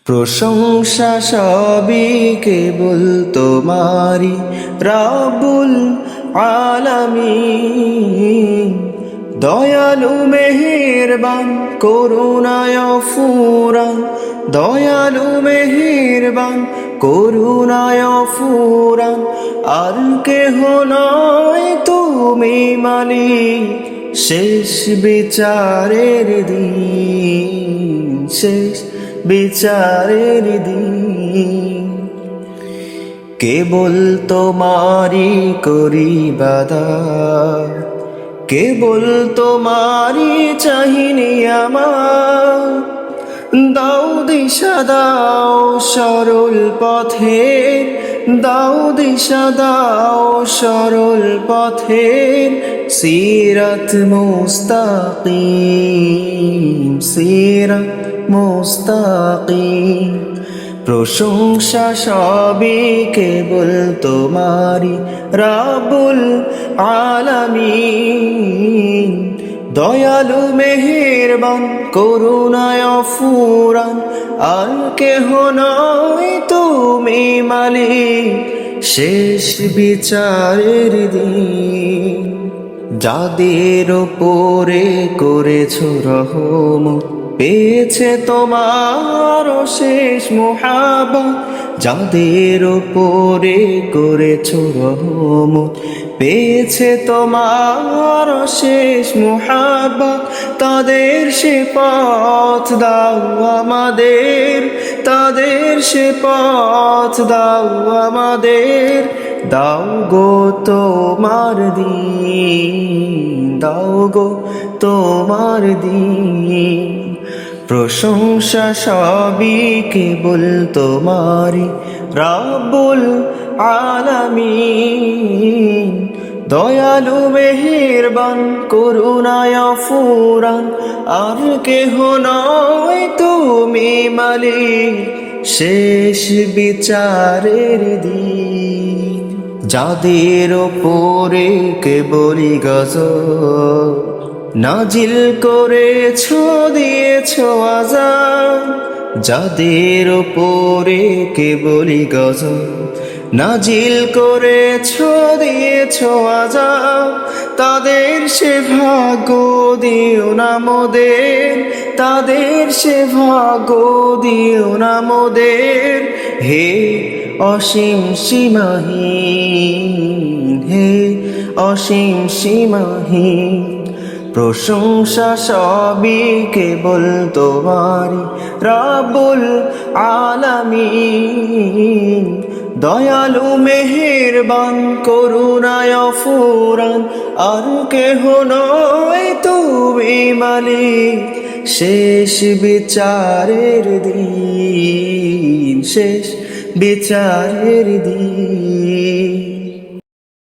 প্রশংসা সবই কেবল তোমারি রব্বুল আলামিন। দয়ালু মেহেরবান করুণায় ফুরান, দয়ালু মেহেরবান করুণায় ফুরান। আর কেহ নয় তুমি মালিক, শেষ বিচারের দিন, শেষ বিচারের দিন। কেবল তোমারি করি ইবাদত, কেবল তোমারি চাহিনি আমার। দাও দিশা দাও সরল পথের, দাও দিশা দাও সরল পথের। সিরাত মুস্তাকিম, সিরাত মুস্তাকিম। প্রশংসা সবই কেবল তোমারি রব্বুল আলামিন। দয়ালু মেহেরবান করুণায় ফুরান, আর কেহ নয় তুমি মালিক, শেষ বিচারের দিন। যাদের উপরে করেছ রহমত, পেয়েছে তোমার শেষ মুহাব্বত। যাদের উপরে করেছ রহমত, পেয়েছে তোমার শেষ মুহাব্বত। তাদের সে পথ দাও আমাদের, তাদের সে পথ দাও আমাদের। দাও গো তোমার দিন, দাও গো তোমার দিন। প্রশংসা সবই কেবল তোমারি রব্বুল আলামিন। দয়ালু মেহেরবান করুণায় ফুরান, আর কেহ নয় তুমি মালিক, শেষ বিচারের দিন। যাদের ওপরে কেবলই গজব নাজিল করেছ, দিয়েছ আযাব। যাদের ওপরে কেবলই গজব নাজিল করেছ, দিয়েছ আযাব। তাদের সে ভাগ্য দিও না মোদের, তাদের সে ভাগ্য দিও না মোদের। হে অসীম সীমাহীন, হে অসীম সীমাহীন। প্রশংসা সবই কেবল তোমারি রব্বুল আলামিন। দয়ালু মেহেরবান করুণায় ফুরান, আর কেহ নয় তুমি মালিক, শেষ বিচারের দিন, শেষ বিচারের দিন।